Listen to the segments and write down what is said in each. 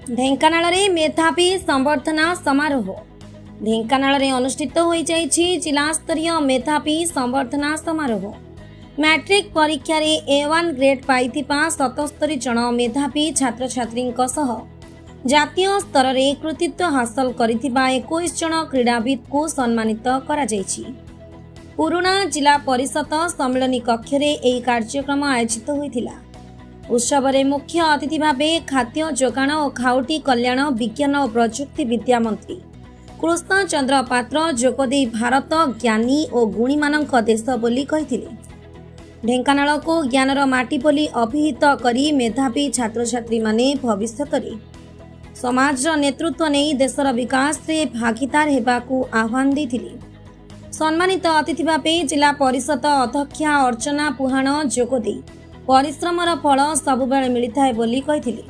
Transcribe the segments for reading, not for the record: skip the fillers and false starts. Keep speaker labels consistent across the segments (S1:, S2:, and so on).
S1: ढेंकानाल रे मेधावी संवर्धना समारोह ढेंकानाल रे अनुष्ठित हो जिला स्तरीय मेधावी संवर्धना समारोह। मैट्रिक परीक्षा रे A1 ग्रेड पाई 77 जन मेधावी छात्र छात्री जातीय स्तर रे कृतित्व हासिल करिथिबा 21 जन क्रीड़ाविद को सम्मानित करा जायछि। पुराना जिला परिषद सम्मेलनी कक्ष रे एही कार्यक्रम आयोजित होइथिला। उत्सव रे मुख्य अतिथि भावे खाद्य जोगाण और खाउटी कल्याण विज्ञान और प्रजुक्ति विद्या मंत्री कृष्ण चंद्र पात्र जोगदे भारत ज्ञानी और गुणी मानक देश बोली कहिथिले। ढेंकानाल को ज्ञानर माटी बोली अभिहित करी मेधावी छात्र छात्री माने भविष्य रे समाज नेतृत्व नहीं देशर विकास रे भागीदार हेबाकू आह्वान देथिले। सम्मानित अतिथि भावे जिला परिषद अध्यक्षा अर्चना पुहाण जोगदे परिश्रमर फल सबुबेले मिलिथाए बोली कहिथिले।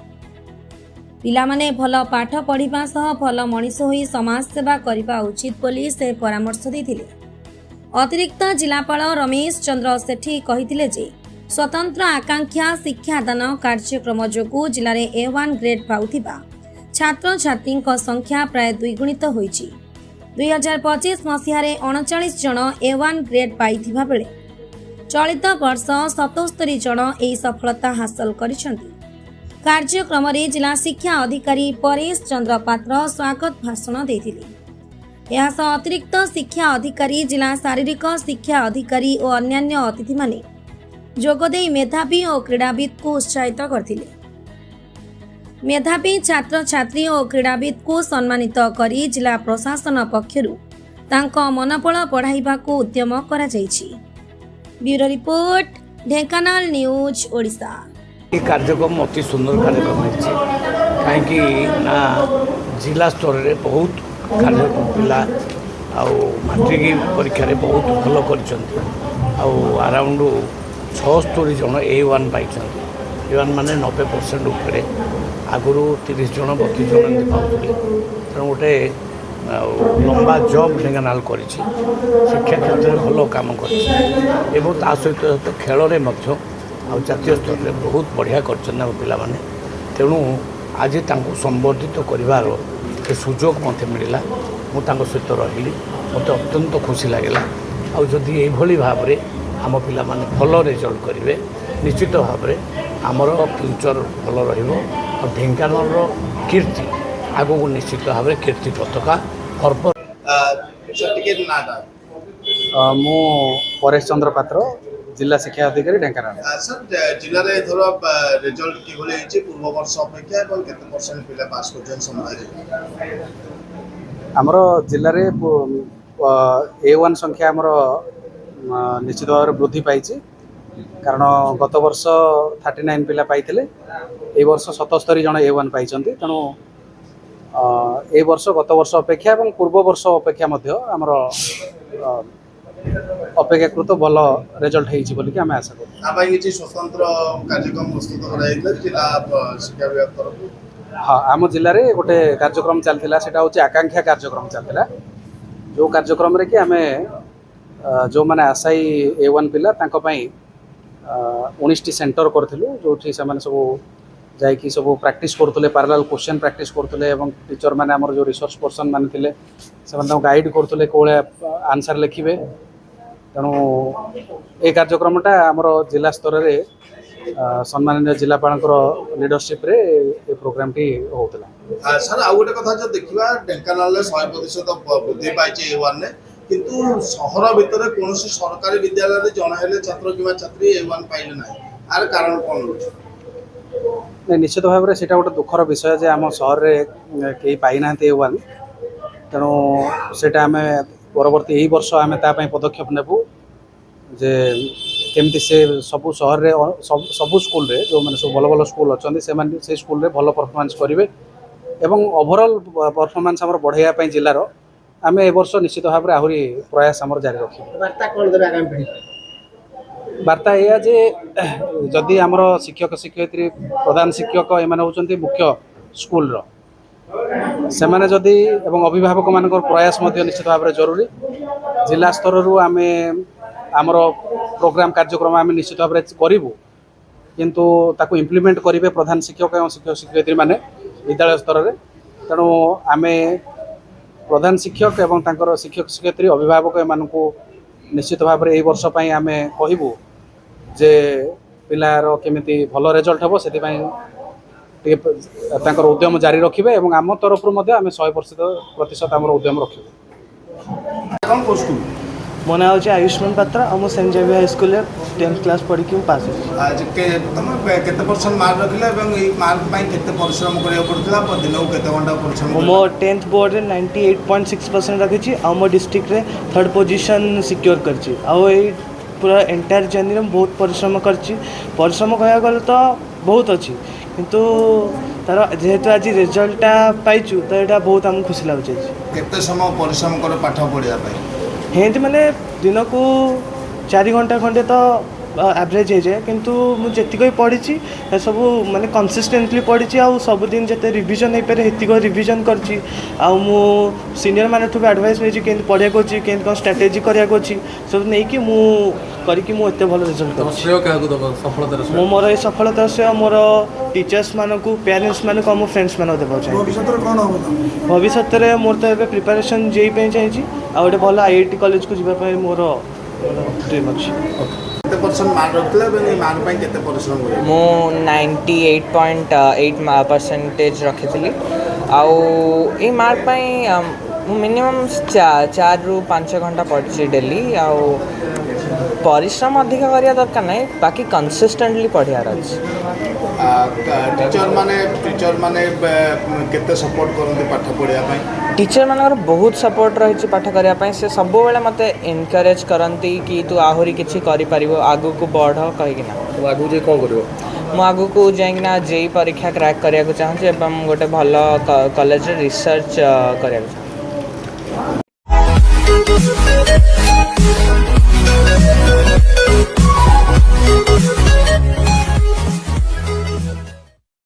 S1: पिलामाने भल पाठ पढ़िबा सह भल मनीष होई समाज सेवा करिबा उचित बोली से परामर्श देथिले। अतिरिक्त जिलापाल रमेश चंद्र सेठी कहिथिले जे स्वतंत्र आकांक्षा शिक्षादान कार्यक्रम जोगु जिले में A1 ग्रेड पाउथिबा छात्र छात्री संख्या प्राय द्विगुणित होईछि। 2025 मसीह 39 जन A1 ग्रेड पाइथिबा बेले चलित वर्ष 77 जन एही सफलता हासिल करिसेंति। कार्यक्रम रे जिला शिक्षा अधिकारी परेश चंद्र पात्र स्वागत भाषण देथिले। यह अतिरिक्त शिक्षा अधिकारी जिला शारीरिक शिक्षा अधिकारी और अन्यान्य अतिथि माने जोगदे मेधावी और क्रीड़ाविद को उत्साहित करथिले। मेधावी छात्र छात्री और क्रीड़ाविद को सम्मानित करी जिला प्रशासन पक्षरु तांको मनोबल बढ़ाइबा को उद्यम करा जायछि। Bureau report Dhenkanal news Odisha.
S2: कार्यक्रम अति सुंदर कार्यक्रम है कहीं ना जिला स्तर में बहुत कार्यक्रम पिला मैट्रिक परीक्षा रे बहुत भल कर अराउंड 76 जन A1 पाई A1 माने 90% उपरे आगुरी 30 जन 32 जन पाते तेणु गोटे लंबा जॉब ढेंकानाल कर शिक्षा क्षेत्र में भल कम कर सहित खेल में जातीय स्तर में बहुत बढ़िया कर पाने तेणु आज संबर्धित कर सुजोग मत मिलला मुझे सहित रही मत अत्यंत खुशी लगे आदि ये भाव में आम पिला माने भल रिजल्ट करेंगे निश्चित भाव में आमर फ्यूचर भल और ढेंकानाल कीर्ति आगो को निश्चित भाव में कीर्ति पताका फर्प।
S3: मु परेश चंद्र पात्र जिला शिक्षा अधिकारी ढेंकानाल।
S4: सर जिले में एथर रिजल्ट कि पूर्व वर्ष अपेक्षा केते परसेंट पिला पास करछन समय
S3: आमर जिले में A1 संख्या आमर निश्चित भाव में वृद्धि पाई कारण गत वर्ष 39 पिला पाइथिले ए वर्ष 77 जन A1 पाई तेणु ए वर्ष गत वर्ष अपेक्षा और पूर्व वर्ष अपेक्षा आमर अपेक्षाकृत भल रिजल्ट होगी आम आशा करूँ।
S4: स्वतंत्र कार्यक्रम प्रस्तुत जिला शिक्षा विभाग तरफ
S3: हाँ आम जिले में गोटे कार्यक्रम चलता से आकांक्षा कार्यक्रम चलता जो कार्यक्रम रे कि आम जो मैंने आशायी A1 पिला 19 सेंटर करूँ जो सब जाकि सब प्रैक्टिस करुले पैरेलल क्वेश्चन प्रैक्टिस करुले टीचर मैंने आमर जो रिसर्च पर्सन मैंने थे से गाइड करुले कौन आंसर लिखे तेणु ये कार्यक्रमटा आमर जिला स्तर में सम्माननीय जिलापाल लीडरशिप रे ये प्रोग्राम टी होता।
S4: सर आउ गोटे कथा जो देखा ढेंकानाल 100% वृद्धि पाई A1 ने किंतु सहर भितर कौन सरकारी विद्यालय जड़े छात्र कि छात्री A1 पाइले ना यार कारण कौन
S3: नहीं निश्चित भाव में सीटा गोटे दुखर विषय जे आम सहर में कहीं पाई ना A1 तेणु सेटा आम परवर्ती यही वर्ष आम तापाई पदक्षेप नेबू जे केमती से सबू सहर रे सबू स्कूल रे जो मैंने सब भल भल स्कूल अच्छा से स्कूल रे भल परफॉर्मेंस करेंगे एवं ओवरऑल परफॉर्मेंस आम बढ़ाई जिलार आम ए वर्ष निश्चित भाव में आहरी प्रयास आम जारी रखी। वार्ता यह जे जदि आमर शिक्षक शिक्षयित्री प्रधान शिक्षक एम होती मुख्य स्कूल से मैंने जदि एवं अभिभावक मान प्रयास निश्चित भाव में जरूरी जिला स्तर आम आमर प्रोग्राम कार्यक्रम आम निश्चित भाव में करूँ किंतु ताकू इम्प्लीमेंट करेंगे प्रधान शिक्षक और शिक्षक शिक्षयित्री माने विद्यालय स्तर में तेणु आम प्रधान शिक्षक एवं तांकर शिक्षक शिक्षयित्री अभिभावक एमानकु निश्चित भाव में यही वर्ष आम कहबू जे पिलार केमिति भल रिजल्ट हम से उद्यम जारी रखिए और आम तरफ आम 100% आम उद्यम रखिए।
S4: कौन को स्कूल
S5: मो ना हूँ आयुष्मान पात्र और मुझे saint Xavier high school 10th class पढ़ी पास
S4: आज के तुम केते परसेंट मार्क रखिला एवं ए मार्क पई केते परिश्रम करिया पड़तला दिन को केते घंटा परिश्रम
S5: मो 10th बोर्ड रे 98.6% रखी आ मो डिस्ट्रिक्ट रे 3rd पोजीशन सिक्योर करची आ पूरा एंटायर जर्नी में बहुत परिश्रम करची। परिश्रम कह गले तो बहुत अच्छी किंतु तार जेहेतु आज रिजल्टा पाइचु तो यहाँ बहुत आमको खुशी लगुच।
S4: केते समय परिश्रम कर पाठ पढ़िया पई
S5: हेंती मैंने दिन को 4 घंटा खंडे तो एवरेज हो जाए किंतु मुझे पढ़ी सब माने कंसिस्टेंटली पढ़ी आ सबुदिन जिते रिविजन हो पारे हेतिक रिविजन करची आ मु सीनियर माने ठू एडवाइस नहीं केंति पढ़िया को केंति कौन स्ट्रेटेजी करिया को सब नहीं कि मु करके मु एते भल रिजल्ट कर
S6: श्रेय क्या दब सफलता
S5: मु मोर ये सफलता से मोर टीचर्स मानक पेरेंट्स मानक मो फ्रेंड्स मान देवा चाहिए। भविष्य में मोर तो ए प्रिपेरेसन जेई चाहिए आ गोटे भल IIT कॉलेज को जावाई मोर ड्रीम अच्छी।
S4: केते परसेंट मार्क रखिला एवं ए मार्क पई केते परिश्रम करिया
S7: मु 98.8% रखी आउ ये मार्क पई मिनिमम 4 ରୁ 5 घंटा पढ़ी डेली आउ परिश्रम अधिक करिया दरकार नहीं बाकी कंसिस्टेंटली पढ़ियार अच्छे।
S4: टीचर माने केते सपोर्ट करते पाठ पढ़िया पई
S7: टीचर मानकर बहुत सपोर्ट रही पाठ करने से सब बेले मत एनकरेज करती कि तू आहरी किसी कर आगू को बढ़ कहीकिना
S6: आगू जे कौन करियो
S7: मु आगू को जाइना जेई परीक्षा क्रैक करने को चाहूँ एवं गोटे भल कॉलेज रिसर्च करने को चाहूँ।